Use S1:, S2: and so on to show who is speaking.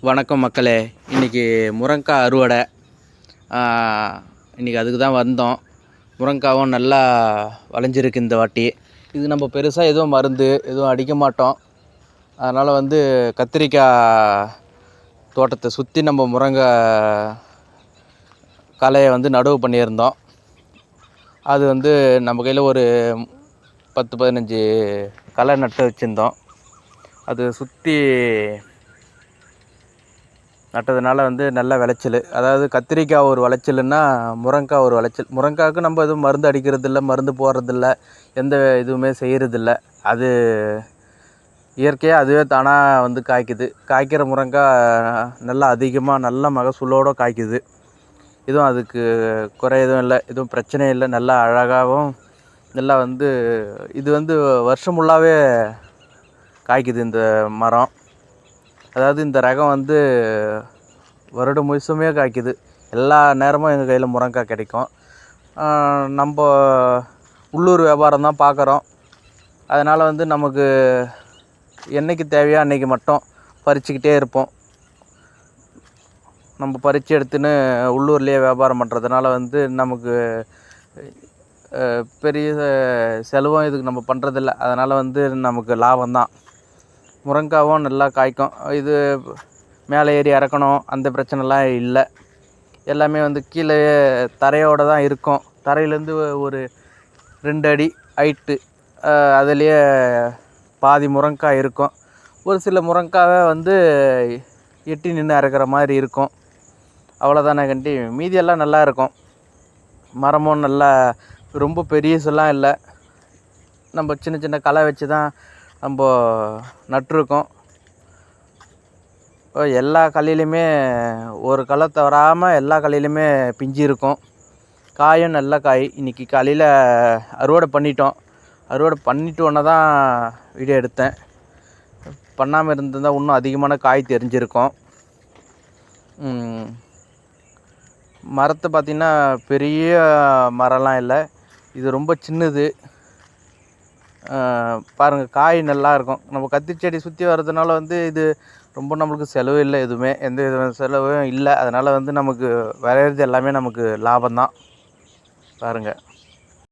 S1: வணக்கம் மக்களே. இன்றைக்கி முருங்கைக்காய் அறுவடை. இன்றைக்கி அதுக்கு தான் வந்தோம். முருங்கைக்காவும் நல்லா விளைஞ்சிருக்கு இந்த வாட்டி. இது நம்ம பெருசாக எதுவும் மருந்து எதுவும் அடிக்க மாட்டோம். அதனால் கத்திரிக்காய் தோட்டத்தை சுற்றி நம்ம முருங்கை களையை நடவு பண்ணியிருந்தோம். அது நம்ம கையில் ஒரு 10-15 களை நட்டு வச்சுருந்தோம். அது சுற்றி நட்டதுனால நல்ல விளைச்சல். அதாவது கத்திரிக்காய் ஒரு விளைச்சல்னா முருங்கைக்காய் ஒரு விளைச்சல். முருங்கைக்காய்க்கு நம்ம எதுவும் மருந்து அடிக்கிறதில்ல, மருந்து போடுறதில்ல, எந்த இதுவுமே செய்கிறதில்ல. அது இயற்கையாக அதுவே தானாக காய்க்குது. காய்க்கிற முருங்கைக்காய் நல்லா அதிகமாக நல்ல மகசூலோடு காய்க்குது. எதுவும் அதுக்கு குறை எதுவும் இல்லை, எதுவும் பிரச்சனை இல்லை. நல்லா அழகாகவும் நல்லா இது வருஷம் ஃபுல்லாகவே காய்க்குது இந்த மரம். அதாவது இந்த ரகம் வருடம் முழுசுமே காய்க்குது. எல்லா நேரமும் எங்கள் கையில் முருங்கைக்காய் கிடைக்கும். நம்ம உள்ளூர் வியாபாரம் தான் பார்க்குறோம். அதனால் நமக்கு என்றைக்கு தேவையோ அன்றைக்கி மட்டும் பறிச்சுக்கிட்டே இருப்போம். நம்ம பறித்து எடுத்துன்னு உள்ளூர்லேயே வியாபாரம் பண்ணுறதுனால நமக்கு பெரிய செலவும் இதுக்கு நம்ம பண்ணுறதில்ல. அதனால் நமக்கு லாபம்தான். முருங்கைக்காவும் நல்லா காய்க்கும். இது மேலே ஏறி இறக்கணும் அந்த பிரச்சனைலாம் இல்லை. எல்லாமே கீழே தரையோடு தான் இருக்கும். தரையிலேருந்து ஒரு 2 அடி ஹைட்டு, அதுலேயே பாதி முருங்கைக்காய் இருக்கும். ஒரு சில முருங்கைக்காவை எட்டி நின்று இறக்குற மாதிரி இருக்கும். அவ்வளோதானே கண்டி. மீதியெல்லாம் நல்லா இருக்கும். மரமும் நல்லா ரொம்ப பெரியசெல்லாம் இல்லை. நம்ம சின்ன சின்ன களை வச்சு தான் நம்ம நட்டிருக்கோம். எல்லா களையிலையுமே ஒரு களை தவறாமல் எல்லா களையிலையுமே பிஞ்சு இருக்கும். காயும் நல்ல காய். இன்றைக்கி காலையில் அறுவடை பண்ணிட்டோம். அறுவடை பண்ணிட்டு ஒன்று தான் வீடியோ எடுத்தேன். பண்ணாமல் இருந்திருந்தால் இன்னும் அதிகமான காய் தெரிஞ்சிருக்கும். மரத்தை பார்த்திங்கன்னா பெரிய மரம்லாம் இல்லை, இது ரொம்ப சின்னது. பாருங்கள், காய் நல்லா இருக்கும். நம்ம கத்திரி செடி சுற்றி வர்றதுனால இது ரொம்ப நம்மளுக்கு செலவு இல்லை. எதுவுமே எந்த வித செலவும் இல்லை. அதனால் நமக்கு விளையிறது எல்லாமே நமக்கு லாபம்தான். பாருங்கள்.